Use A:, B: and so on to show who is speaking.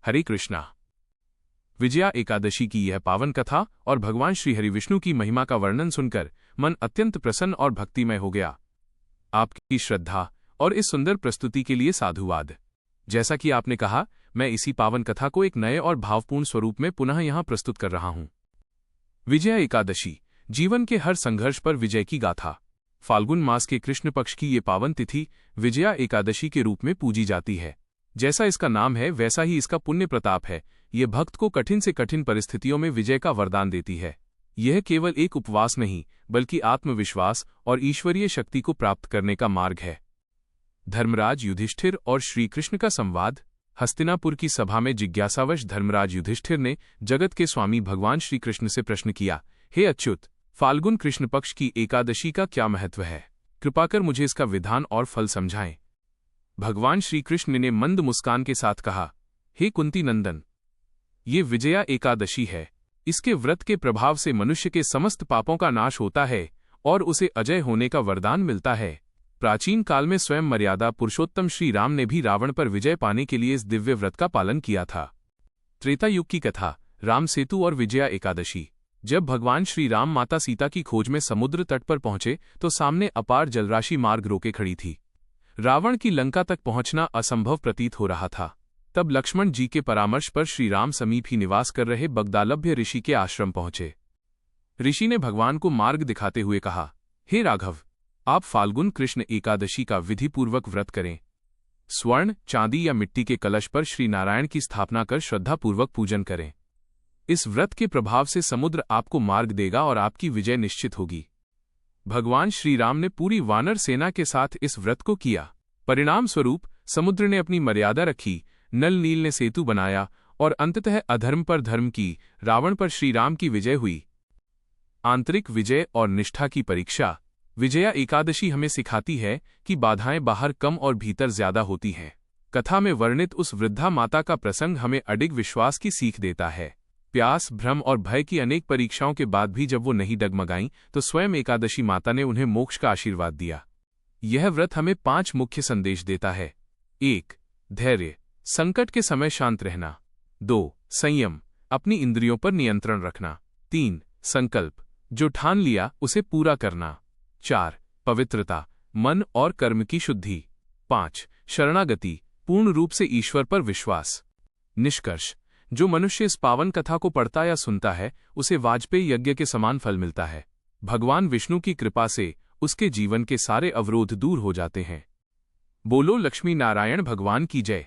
A: हरे कृष्णा। विजया एकादशी की यह पावन कथा और भगवान श्री हरि विष्णु की महिमा का वर्णन सुनकर मन अत्यंत प्रसन्न और भक्तिमय हो गया। आपकी श्रद्धा और इस सुंदर प्रस्तुति के लिए साधुवाद। जैसा कि आपने कहा, मैं इसी पावन कथा को एक नए और भावपूर्ण स्वरूप में पुनः यहाँ प्रस्तुत कर रहा हूँ। विजया एकादशी, जीवन के हर संघर्ष पर विजय की गाथा। फाल्गुन मास के कृष्ण पक्ष की ये पावन तिथि विजया एकादशी के रूप में पूजी जाती है। जैसा इसका नाम है वैसा ही इसका पुण्य प्रताप है। ये भक्त को कठिन से कठिन परिस्थितियों में विजय का वरदान देती है। यह केवल एक उपवास नहीं बल्कि आत्मविश्वास और ईश्वरीय शक्ति को प्राप्त करने का मार्ग है। धर्मराज युधिष्ठिर और श्री कृष्ण का संवाद। हस्तिनापुर की सभा में जिज्ञासावश धर्मराज युधिष्ठिर ने जगत के स्वामी भगवान श्री कृष्ण से प्रश्न किया, हे अच्युत, फाल्गुन कृष्ण पक्ष की एकादशी का क्या महत्व है? कृपा कर मुझे इसका विधान और फल समझाएं। भगवान श्री कृष्ण ने मंद मुस्कान के साथ कहा, हे कुंती नंदन, ये विजया एकादशी है। इसके व्रत के प्रभाव से मनुष्य के समस्त पापों का नाश होता है और उसे अजय होने का वरदान मिलता है। प्राचीन काल में स्वयं मर्यादा पुरुषोत्तम श्री राम ने भी रावण पर विजय पाने के लिए इस दिव्य व्रत का पालन किया था। त्रेता युग की कथा, राम सेतु और विजया एकादशी। जब भगवान श्री राम माता सीता की खोज में समुद्र तट पर पहुंचे तो सामने अपार जलराशि मार्ग रोके खड़ी थी। रावण की लंका तक पहुंचना असंभव प्रतीत हो रहा था। तब लक्ष्मण जी के परामर्श पर श्री राम समीप ही निवास कर रहे बगदालभ्य ऋषि के आश्रम पहुंचे। ऋषि ने भगवान को मार्ग दिखाते हुए कहा, हे राघव, आप फाल्गुन कृष्ण एकादशी का विधिपूर्वक व्रत करें। स्वर्ण, चांदी या मिट्टी के कलश पर श्री नारायण की स्थापना कर श्रद्धापूर्वक पूजन करें। इस व्रत के प्रभाव से समुद्र आपको मार्ग देगा और आपकी विजय निश्चित होगी। भगवान श्री राम ने पूरी वानर सेना के साथ इस व्रत को किया। परिणाम स्वरूप समुद्र ने अपनी मर्यादा रखी, नल नील ने सेतु बनाया और अंततः अधर्म पर धर्म की, रावण पर श्री राम की विजय हुई। आंतरिक विजय और निष्ठा की परीक्षा। विजया एकादशी हमें सिखाती है कि बाधाएं बाहर कम और भीतर ज्यादा होती हैं। कथा में वर्णित उस वृद्धा माता का प्रसंग हमें अडिग विश्वास की सीख देता है। प्यास, भ्रम और भय की अनेक परीक्षाओं के बाद भी जब वो नहीं डगमगाईं तो स्वयं एकादशी माता ने उन्हें मोक्ष का आशीर्वाद दिया। यह व्रत हमें 5 मुख्य संदेश देता है। 1. धैर्य, संकट के समय शांत रहना। 2. संयम, अपनी इंद्रियों पर नियंत्रण रखना। 3. संकल्प, जो ठान लिया उसे पूरा करना। 4. पवित्रता, मन और कर्म की शुद्धि। 5. शरणागति, पूर्ण रूप से ईश्वर पर विश्वास। निष्कर्ष, जो मनुष्य इस पावन कथा को पढ़ता या सुनता है उसे वाजपेयी यज्ञ के समान फल मिलता है। भगवान विष्णु की कृपा से उसके जीवन के सारे अवरोध दूर हो जाते हैं। बोलो लक्ष्मी नारायण भगवान की जय।